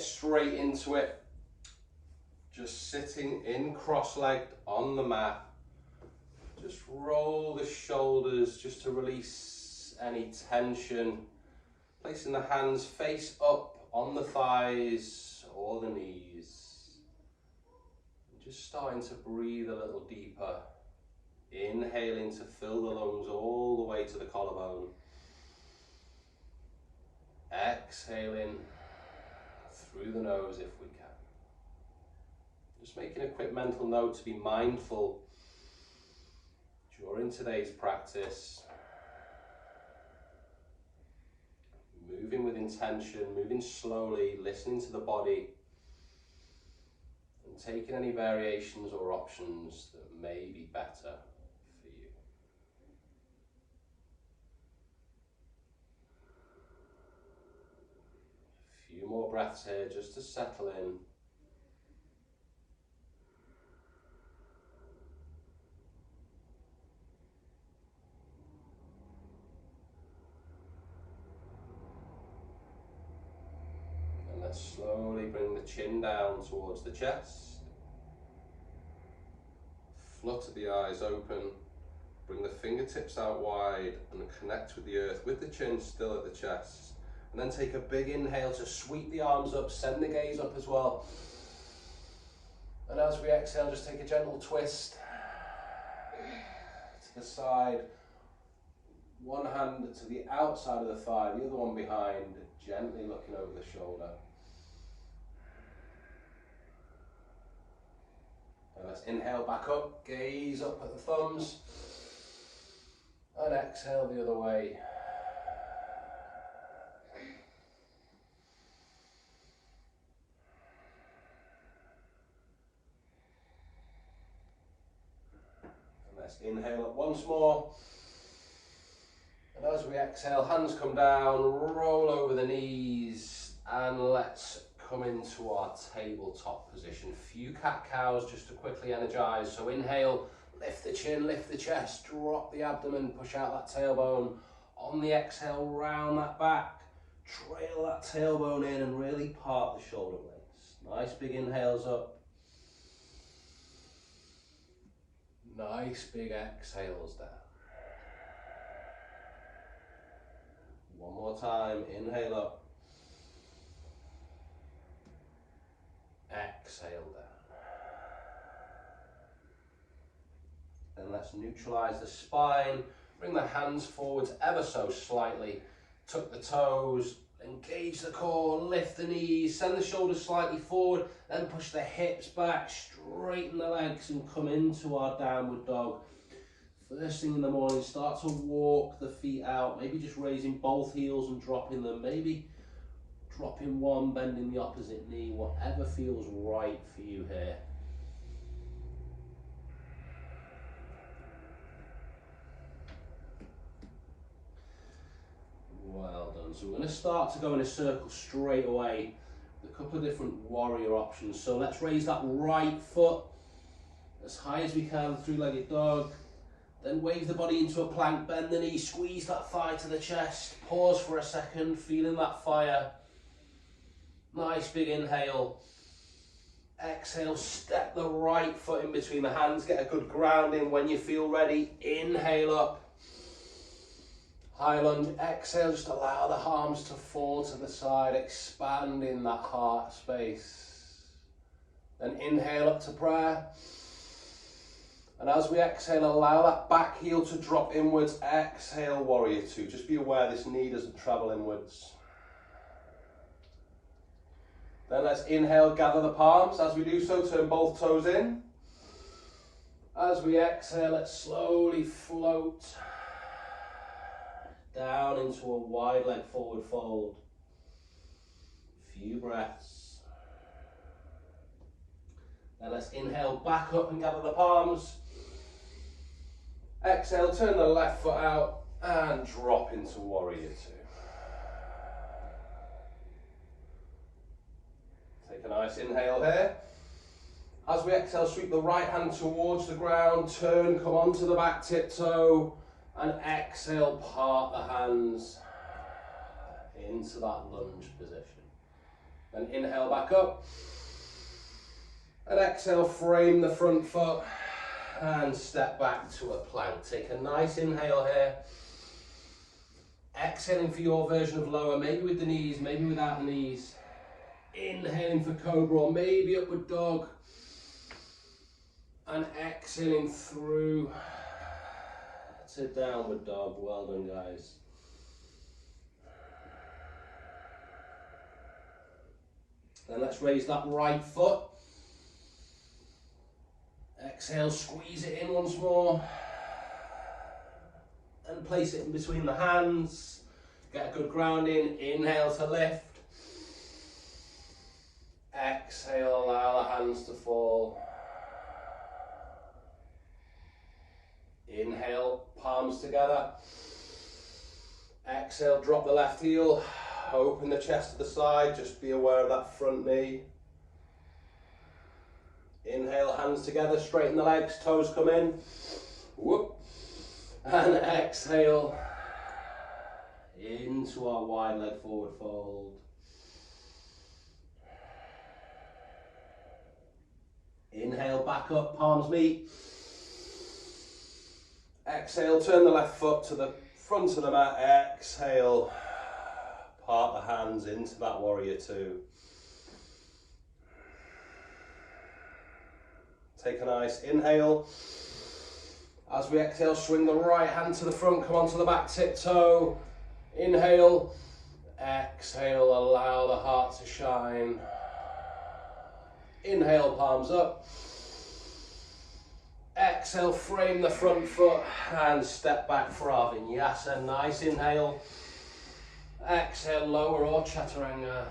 get straight into it. Just sitting in cross-legged on the mat. Just roll the shoulders just to release any tension. Placing the hands face up on the thighs or the knees. Just starting to breathe a little deeper. Inhaling to fill the lungs all the way to the collarbone. Exhaling through the nose if we can. Just making a quick mental note to be mindful during today's practice. Moving with intention, moving slowly, listening to the body, and taking any variations or options that may be better for you. A few more breaths here just to settle in. Slowly bring the chin down towards the chest. Flutter the eyes open. Bring the fingertips out wide and connect with the earth with the chin still at the chest. And then take a big inhale to sweep the arms up, send the gaze up as well. And as we exhale, just take a gentle twist to the side. One hand to the outside of the thigh, the other one behind, gently looking over the shoulder. And let's inhale back up, gaze up at the thumbs, and exhale the other way. And let's inhale up once more. And as we exhale, hands come down, roll over the knees, and let's come into our tabletop position. Few cat-cows just to quickly energize. So inhale, lift the chin, lift the chest, drop the abdomen, push out that tailbone. On the exhale, round that back, trail that tailbone in and really part the shoulder blades. Nice big inhales up. Nice big exhales down. One more time, inhale up. Exhale down. Then let's neutralize the spine. Bring the hands forwards ever so slightly. Tuck the toes, engage the core, lift the knees, send the shoulders slightly forward, then push the hips back, straighten the legs and come into our downward dog. First thing in the morning, start to walk the feet out, maybe just raising both heels and dropping them, maybe dropping one, bending the opposite knee, whatever feels right for you here. Well done. So we're going to start to go in a circle straight away with a couple of different warrior options. So let's raise that right foot as high as we can, three-legged dog. Then wave the body into a plank, bend the knee, squeeze that thigh to the chest. Pause for a second, feeling that fire. Nice big inhale. Exhale, step the right foot in between the hands, get a good grounding. When you feel ready, inhale up. High lunge, exhale, just allow the arms to fall to the side, expanding that heart space. Then inhale up to prayer. And as we exhale, allow that back heel to drop inwards. Exhale, warrior two. Just be aware this knee doesn't travel inwards. Then let's inhale, gather the palms. As we do so, turn both toes in. As we exhale, let's slowly float down into a wide leg forward fold. Few breaths. Then let's inhale, back up and gather the palms. Exhale, turn the left foot out and drop into warrior two. Take a nice inhale here. As we exhale, sweep the right hand towards the ground, turn, come onto the back tiptoe, and exhale, part the hands into that lunge position. And inhale back up. And exhale, frame the front foot and step back to a plank. Take a nice inhale here. Exhaling for your version of lower, maybe with the knees, maybe without the knees. Inhaling for cobra or maybe upward dog. And exhaling through to downward dog. Well done, guys. Then let's raise that right foot. Exhale, squeeze it in once more. And place it in between the hands. Get a good grounding. Inhale to lift. Exhale, allow the hands to fall. Inhale, palms together. Exhale, drop the left heel. Open the chest to the side. Just be aware of that front knee. Inhale, hands together, straighten the legs, toes come in. Whoop. And exhale into our wide leg forward fold. Inhale, back up, palms meet. Exhale, turn the left foot to the front of the mat. Exhale, part the hands into that warrior two. Take a nice inhale. As we exhale, swing the right hand to the front, come onto the back tiptoe. Inhale, exhale, allow the heart to shine. Inhale, palms up. Exhale, frame the front foot and step back for our vinyasa. Nice inhale. Exhale, lower or chaturanga.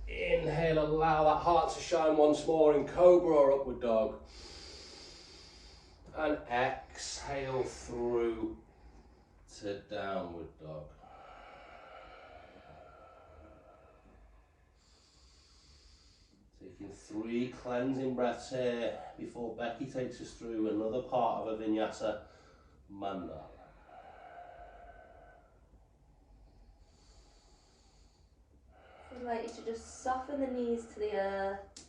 Inhale, allow that heart to shine once more in cobra or upward dog. And exhale through to downward dog. Taking 3 cleansing breaths here before Becky takes us through another part of a vinyasa, Mandala. I'd like you to just soften the knees to the earth,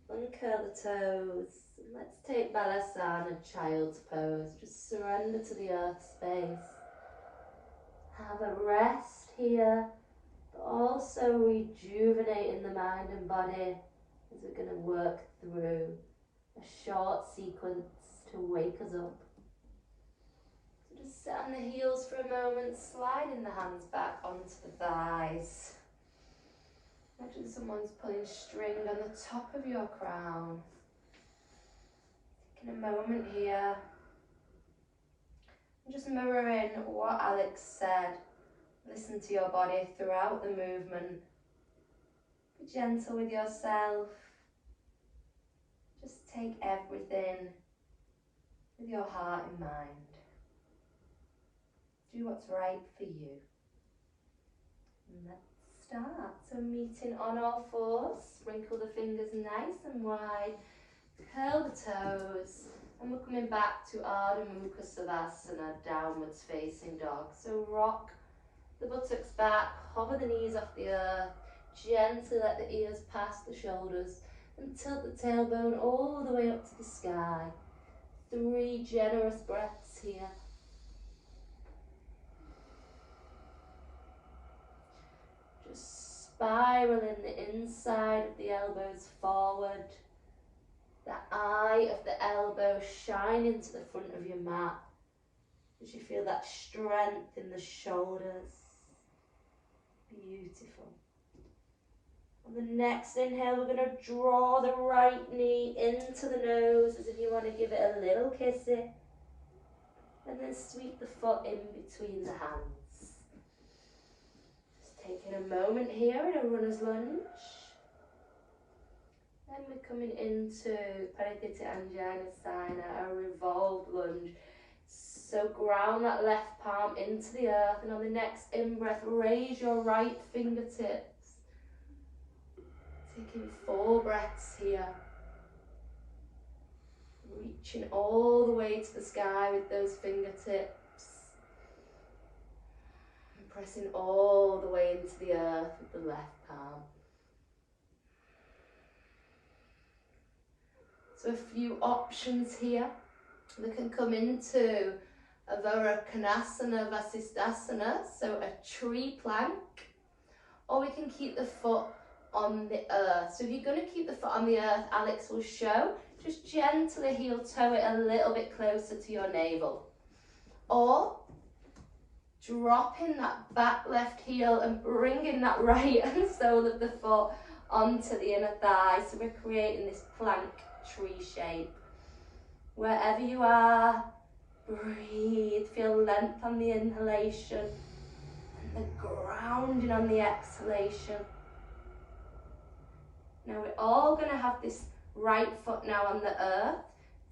uncurl the toes. Let's take Balasana, child's pose. Just surrender to the earth space. Have a rest here, but also rejuvenating the mind and body as we're going to work through a short sequence to wake us up. So just sit on the heels for a moment, sliding the hands back onto the thighs. Imagine someone's pulling string on the top of your crown. Taking a moment here. And just mirroring what Alex said. Listen to your body throughout the movement. Be gentle with yourself. Just take everything with your heart in mind. Do what's right for you. And let's start. So meeting on all fours, sprinkle the fingers nice and wide, curl the toes, and we're coming back to Ardha Mukha Savasana, downwards facing dog. So rock the buttocks back, hover the knees off the earth, gently let the ears pass the shoulders, and tilt the tailbone all the way up to the sky. 3 generous breaths here. Spiraling the inside of the elbows forward, the eye of the elbow shine into the front of your mat as you feel that strength in the shoulders. Beautiful. On the next inhale, we're going to draw the right knee into the nose as if you want to give it a little kissy, and then sweep the foot in between the hands. Taking a moment here in a runner's lunge. Then we're coming into Parikita-Anjanasana, a revolved lunge. So ground that left palm into the earth, and on the next in-breath, raise your right fingertips. Taking 4 breaths here. Reaching all the way to the sky with those fingertips. Pressing all the way into the earth with the left palm. So a few options here. We can come into a Konasana Vasisthasana, so a tree plank, or we can keep the foot on the earth. So if you're going to keep the foot on the earth, Alex will show, just gently heel toe it a little bit closer to your navel. Or dropping that back left heel and bringing that right sole of the foot onto the inner thigh. So we're creating this plank tree shape. Wherever you are, breathe, feel length on the inhalation and the grounding on the exhalation. Now we're all going to have this right foot now on the earth.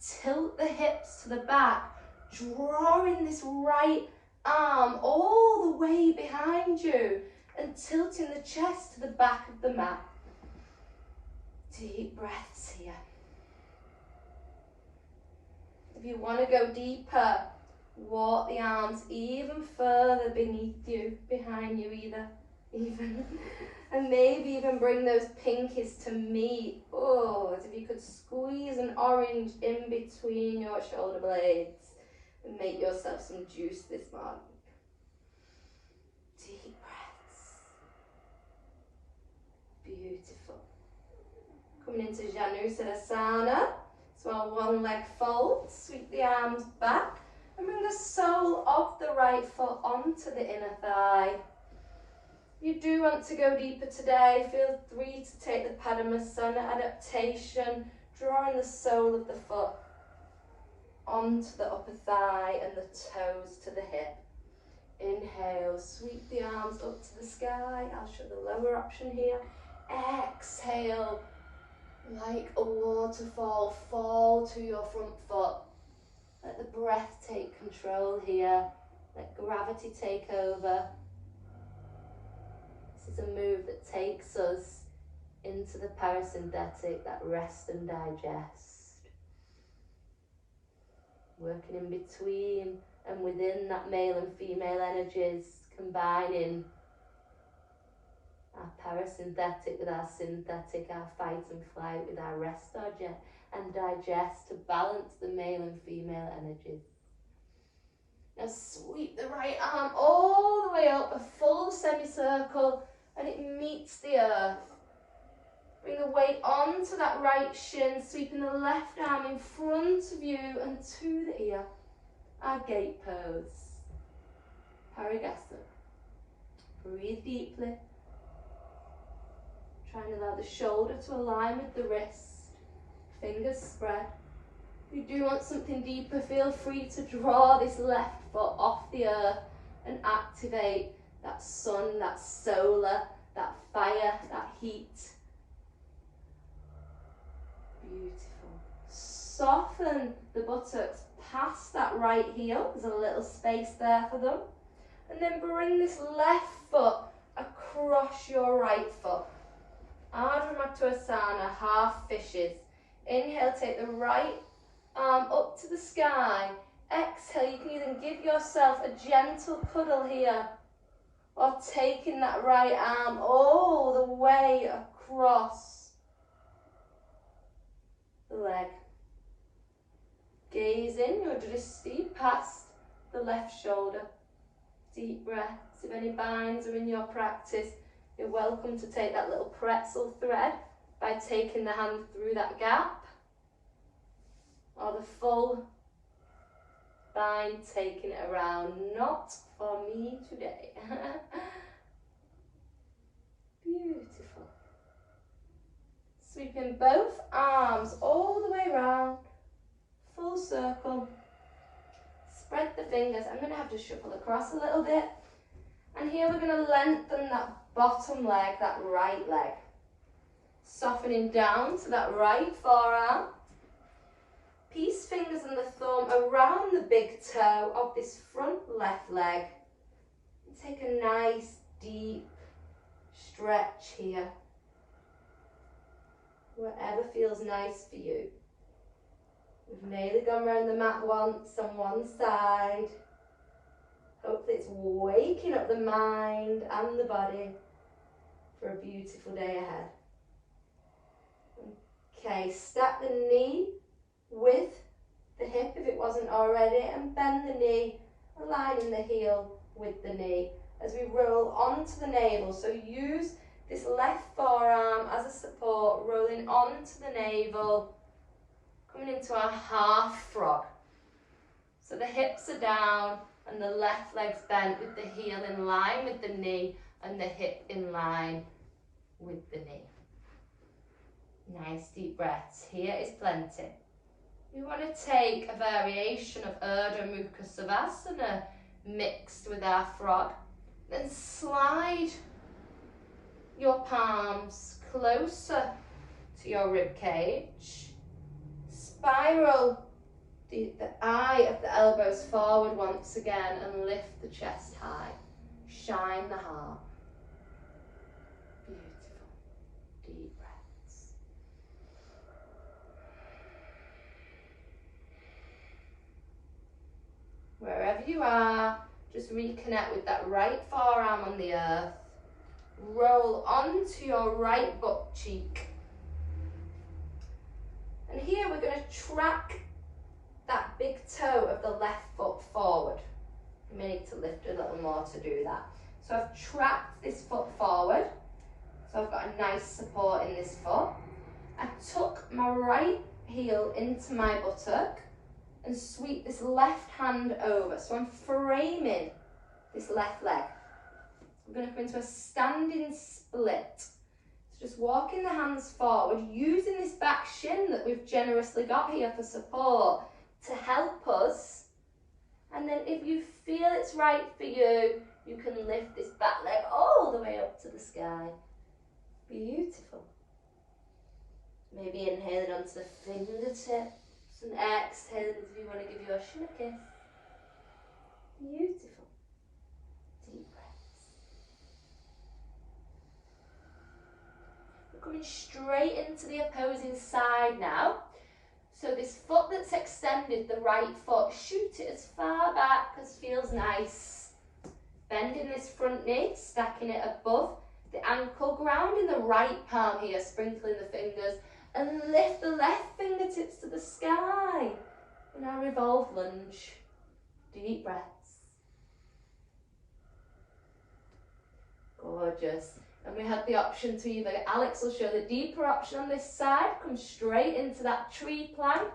Tilt the hips to the back, drawing this right arm all the way behind you and tilting the chest to the back of the mat. Deep breaths here. If you want to go deeper, walk the arms even further beneath you, behind you even. And maybe even bring those pinkies to meet. Oh, as if you could squeeze an orange in between your shoulder blades and make yourself some juice this morning. Deep breaths. Beautiful. Coming into Janu Siddhasana. So our one leg folds, sweep the arms back and bring the sole of the right foot onto the inner thigh. If you do want to go deeper today, feel free to take the Padmasana adaptation, drawing the sole of the foot onto the upper thigh and the toes to the hip. Inhale, sweep the arms up to the sky. I'll show the lower option here. Exhale, like a waterfall, fall to your front foot. Let the breath take control here. Let gravity take over. This is a move that takes us into the parasympathetic, that rest and digest. Working in between and within that male and female energies, combining our parasympathetic with our synthetic, our fight and flight with our rest and digest to balance the male and female energies. Now sweep the right arm all the way up, a full semicircle, and it meets the earth. Bring the weight onto that right shin, sweeping the left arm in front of you and to the ear. Our gate pose. Parigasana. Breathe deeply. Try and allow the shoulder to align with the wrist. Fingers spread. If you do want something deeper, feel free to draw this left foot off the earth and activate that sun, that solar, that fire, that heat. Beautiful. Soften the buttocks past that right heel. There's a little space there for them. And then bring this left foot across your right foot. Ardha Matsyendrasana, half fishes. Inhale, take the right arm up to the sky. Exhale, you can either give yourself a gentle cuddle here or taking that right arm all the way across the leg. Gaze in your drishti past the left shoulder. Deep breaths. If any binds are in your practice, you're welcome to take that little pretzel thread by taking the hand through that gap, or the full bind, taking it around. Not for me today. Beautiful. Sweeping both arms all the way around, full circle. Spread the fingers. I'm going to have to shuffle across a little bit. And here we're going to lengthen that bottom leg, that right leg. Softening down to that right forearm. Peace fingers and the thumb around the big toe of this front left leg. And take a nice deep stretch here. Whatever feels nice for you. We've nearly gone around the mat once on one side. Hopefully it's waking up the mind and the body for a beautiful day ahead. Okay, step the knee with the hip if it wasn't already, and bend the knee, aligning the heel with the knee as we roll onto the navel. So use this left forearm as a support, rolling onto the navel, coming into our half frog. So the hips are down and the left leg's bent with the heel in line with the knee and the hip in line with the knee. Nice deep breaths. Here is plenty. We want to take a variation of Urdhva Mukha Savasana mixed with our frog. Then slide your palms closer to your rib cage. Spiral the eye of the elbows forward once again and lift the chest high. Shine the heart. Beautiful. Deep breaths. Wherever you are, just reconnect with that right forearm on the earth. Roll onto your right butt cheek. And here we're going to track that big toe of the left foot forward. You may need to lift a little more to do that. So I've tracked this foot forward. So I've got a nice support in this foot. I tuck my right heel into my buttock and sweep this left hand over. So I'm framing this left leg. I'm going to come into a standing split. So just walking the hands forward, using this back shin that we've generously got here for support to help us. And then if you feel it's right for you, you can lift this back leg all the way up to the sky. Beautiful. Maybe inhaling onto the fingertips and exhaling as you want to give your shin a kiss. Beautiful. Deep breaths. We're coming straight into the opposing side now. So this foot that's extended, the right foot, shoot it as far back as feels nice. Bending this front knee, stacking it above the ankle, grounding the right palm here, sprinkling the fingers, and lift the left fingertips to the sky in our revolve lunge. Deep breaths. Gorgeous. And we had the option to either, Alex will show the deeper option on this side, come straight into that tree plank,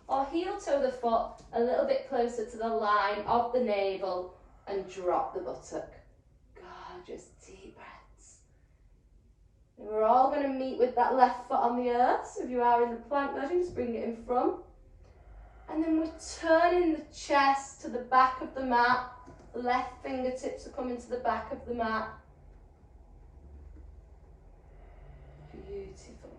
or heel toe the foot a little bit closer to the line of the navel and drop the buttock. Gorgeous, deep breaths. And we're all going to meet with that left foot on the earth, so if you are in the plank version, just bring it in front. And then we're turning the chest to the back of the mat, left fingertips are coming to the back of the mat. Beautiful.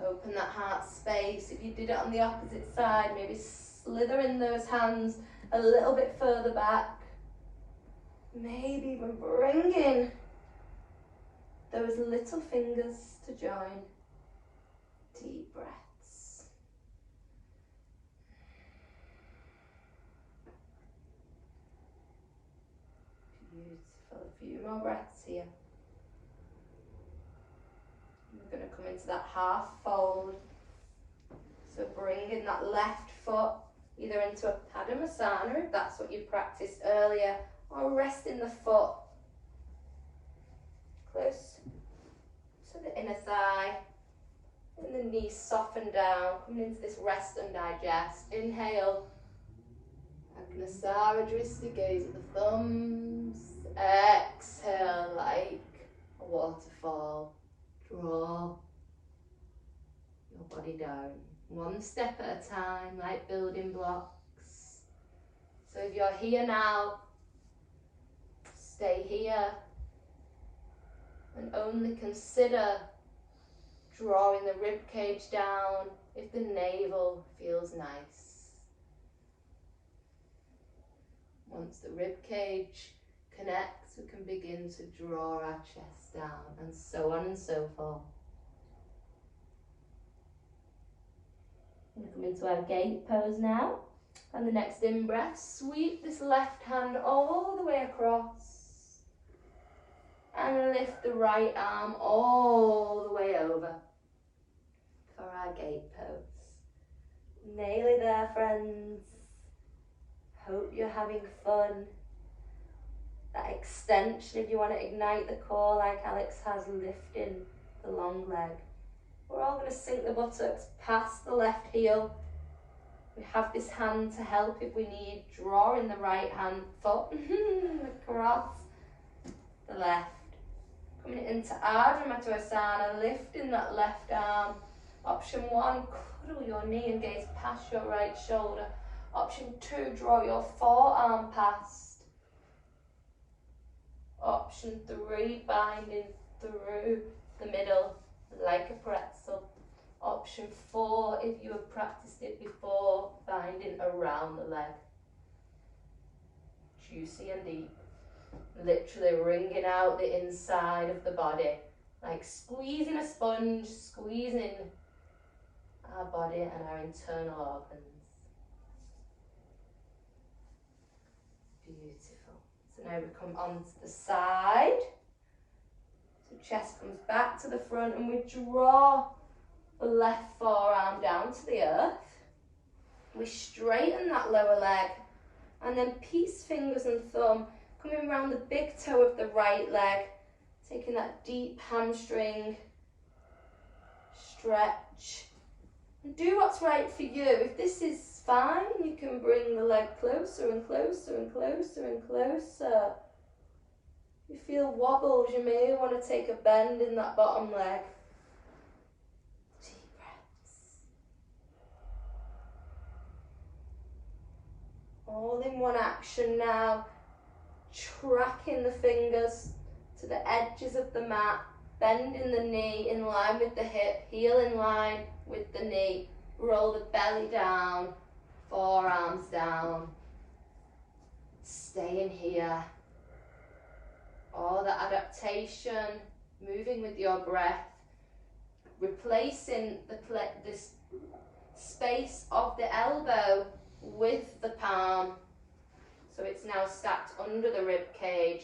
Open that heart space. If you did it on the opposite side, maybe slither in those hands a little bit further back. Maybe even bringing those little fingers to join. Deep breaths. Beautiful. A few more breaths here. We're going to come into that half fold. So bringing that left foot either into a Padmasana, if that's what you practiced earlier, or resting the foot close to the inner thigh. And the knees soften down, coming into this rest and digest. Inhale. Agnasara Drishti, gaze at the thumbs. Exhale like a waterfall. Draw your body down, one step at a time, like building blocks. So if you're here now, stay here and only consider drawing the rib cage down if the navel feels nice. Once the rib cage connects, we can begin to draw our chest down, and so on and so forth. We're going to come into our gate pose now, and the next in-breath, sweep this left hand all the way across, and lift the right arm all the way over for our gate pose. Nearly there, friends. Hope you're having fun. That extension, if you want to ignite the core like Alex has, lifting the long leg. We're all going to sink the buttocks past the left heel. We have this hand to help if we need, drawing the right hand foot across the left. Coming into Ardha Matsyenasana, lifting that left arm. Option 1, cuddle your knee and gaze past your right shoulder. Option 2, draw your forearm past. Option 3, binding through the middle like a pretzel. Option 4, if you have practiced it before, binding around the leg. Juicy and deep. Literally wringing out the inside of the body, like squeezing a sponge, squeezing our body and our internal organs. Beautiful. So now we come onto the side. So chest comes back to the front and we draw the left forearm down to the earth. We straighten that lower leg and then peace fingers and thumb coming around the big toe of the right leg, taking that deep hamstring stretch. And do what's right for you. If this is fine, you can bring the leg closer and closer and closer and closer. If you feel wobbles, you may want to take a bend in that bottom leg. Deep breaths. All in one action now. Tracking the fingers to the edges of the mat, bending the knee in line with the hip, heel in line with the knee, roll the belly down, forearms down, staying here. All the adaptation, moving with your breath, replacing this space of the elbow with the palm. So it's now stacked under the rib cage,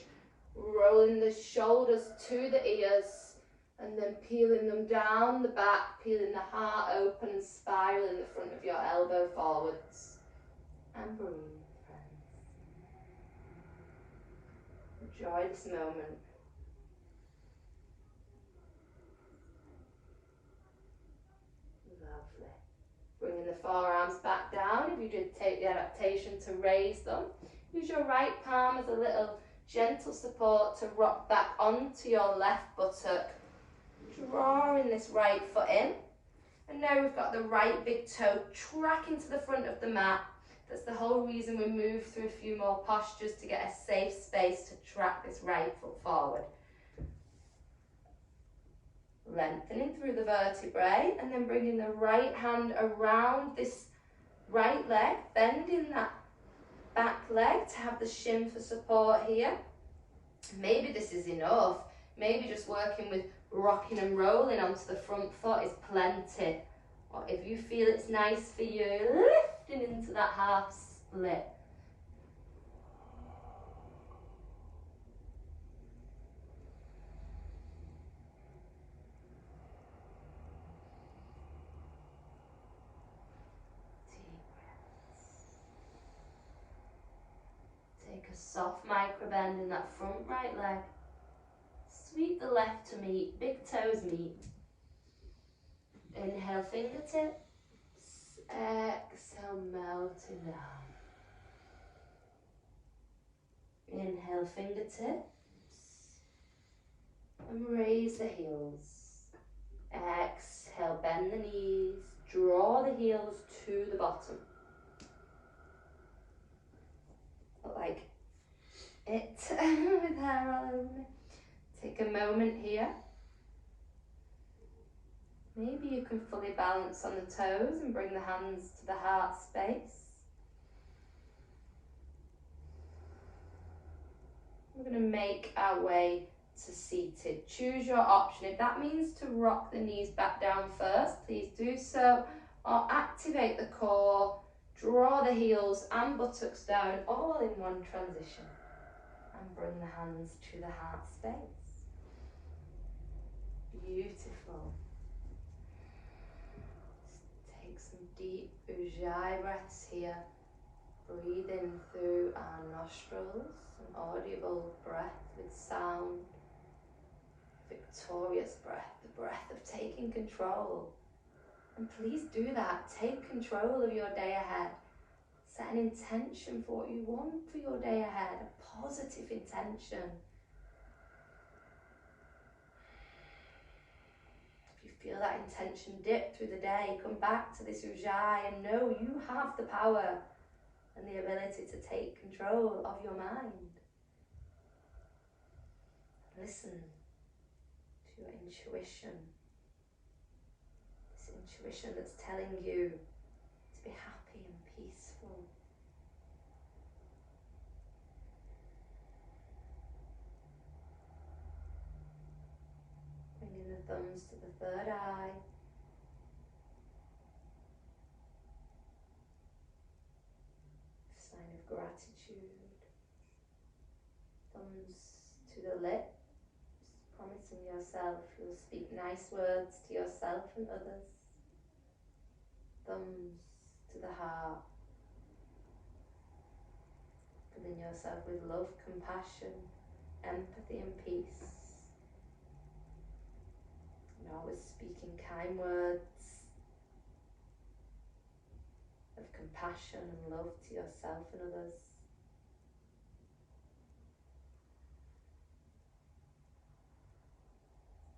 rolling the shoulders to the ears and then peeling them down the back, peeling the heart open and spiraling the front of your elbow forwards. And breathe, friends. Enjoy this moment. Lovely. Bringing the forearms back down. If you did take the adaptation to raise them, use your right palm as a little gentle support to rock back onto your left buttock, drawing this right foot in. And now we've got the right big toe tracking to the front of the mat. That's the whole reason we move through a few more postures to get a safe space to track this right foot forward. Lengthening through the vertebrae and then bringing the right hand around this right leg, bending that back leg to have the shin for support here. Maybe this is enough. Maybe just working with rocking and rolling onto the front foot is plenty. Or if you feel it's nice for you, lifting into that half split. Take a soft micro bend in that front right leg. Sweep the left to meet, big toes meet. Inhale, fingertips. Exhale, melting down. Inhale, fingertips. And raise the heels. Exhale, bend the knees. Draw the heels to the bottom. Like it with hair all over me. Take a moment here. Maybe you can fully balance on the toes and bring the hands to the heart space. We're going to make our way to seated. Choose your option. If that means to rock the knees back down first, please do so. Or activate the core. Draw the heels and buttocks down, all in one transition. And bring the hands to the heart space. Beautiful. Just take some deep Ujjayi breaths here. Breathing through our nostrils, an audible breath with sound. Victorious breath, the breath of taking control. And please do that. Take control of your day ahead. Set an intention for what you want for your day ahead, a positive intention. If you feel that intention dip through the day, come back to this Ujjayi and know you have the power and the ability to take control of your mind. Listen to your intuition. This intuition that's telling you to be happy and peaceful. Bringing the thumbs to the third eye. Sign of gratitude. Thumbs to the lips. Promising yourself you'll speak nice words to yourself and others. Thumbs to the heart. Filling yourself with love, compassion, empathy and peace. And always speaking kind words of compassion and love to yourself and others.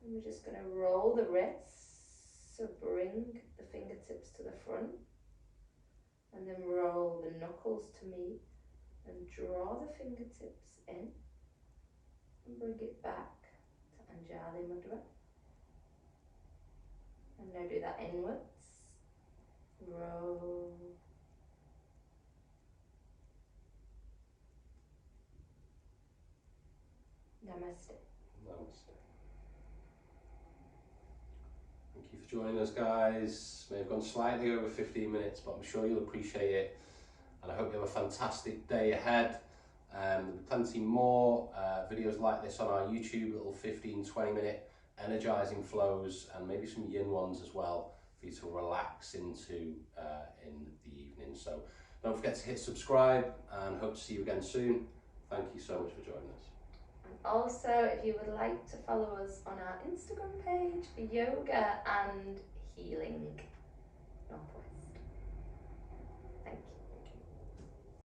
And we're just going to roll the wrists, so bring the fingertips to the front and then roll the knuckles to meet and draw the fingertips in and bring it back to Anjali Mudra. And now do that inwards. Roll. Namaste. Namaste. Thank you for joining us, guys. May have gone slightly over 15 minutes, but I'm sure you'll appreciate it. And I hope you have a fantastic day ahead. There'll be plenty more videos like this on our YouTube, little 15-20 minute energizing flows, and maybe some yin ones as well for you to relax into in the evening. So don't forget to hit subscribe, and hope to see you again soon. Thank you so much for joining us. And also, if you would like to follow us on our Instagram page for yoga and healing Northwest.